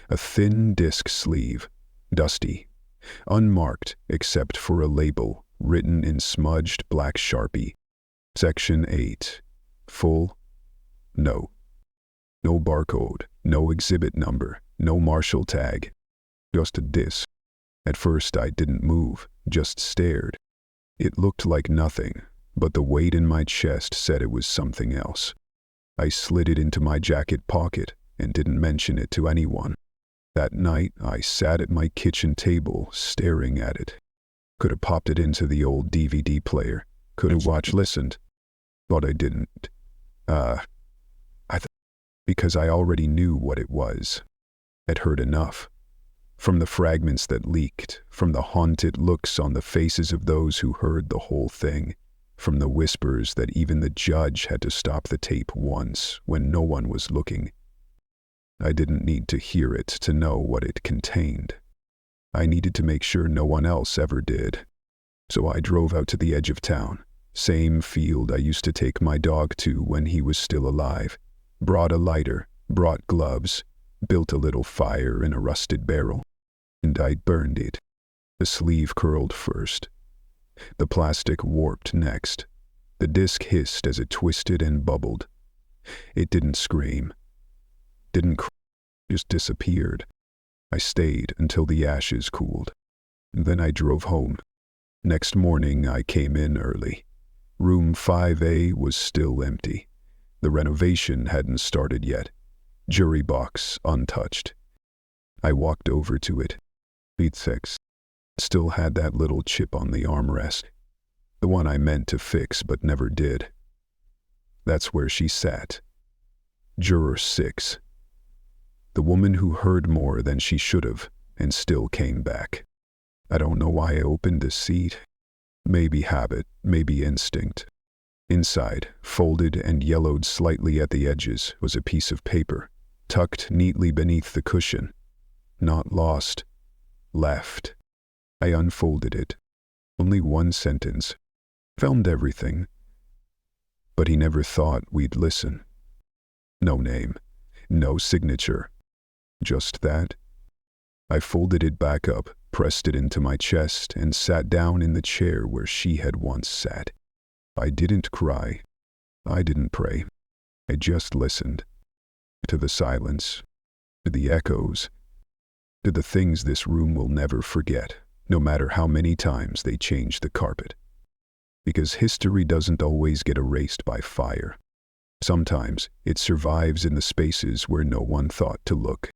A thin disc sleeve, dusty, unmarked except for a label written in smudged black Sharpie. Section 8. Full. No. No barcode, no exhibit number, no marshal tag. Just a disc. At first I didn't move, just stared. It looked like nothing, but the weight in my chest said it was something else. I slid it into my jacket pocket and didn't mention it to anyone. That night, I sat at my kitchen table staring at it. Could have popped it into the old DVD player. Could have listened. But I didn't. Because I already knew what it was. I'd heard enough. From the fragments that leaked, from the haunted looks on the faces of those who heard the whole thing. from the whispers that even the judge had to stop the tape once when no one was looking. I didn't need to hear it to know what it contained. I needed to make sure no one else ever did. So I drove out to the edge of town, same field I used to take my dog to when he was still alive, brought a lighter, brought gloves, built a little fire in a rusted barrel, and I burned it. The sleeve curled first. The plastic warped next. The disc hissed as it twisted and bubbled. It didn't scream. Didn't cry, just disappeared. I stayed until the ashes cooled. Then I drove home. Next morning I came in early. Room 5A was still empty. The renovation hadn't started yet. Jury box untouched. I walked over to it. Beat 6. Still had that little chip on the armrest. The one I meant to fix but never did. That's where she sat. Juror 6. The woman who heard more than she should have and still came back. I don't know why I opened the seat. Maybe habit, maybe instinct. Inside, folded and yellowed slightly at the edges, was a piece of paper, tucked neatly beneath the cushion. Not lost. Left. I unfolded it. Only one sentence. Found everything. But he never thought we'd listen. No name. No signature. Just that. I folded it back up, pressed it into my chest, and sat down in the chair where she had once sat. I didn't cry. I didn't pray. I just listened. To the silence. To the echoes. To the things this room will never forget, no matter how many times they change the carpet. Because history doesn't always get erased by fire. Sometimes it survives in the spaces where no one thought to look.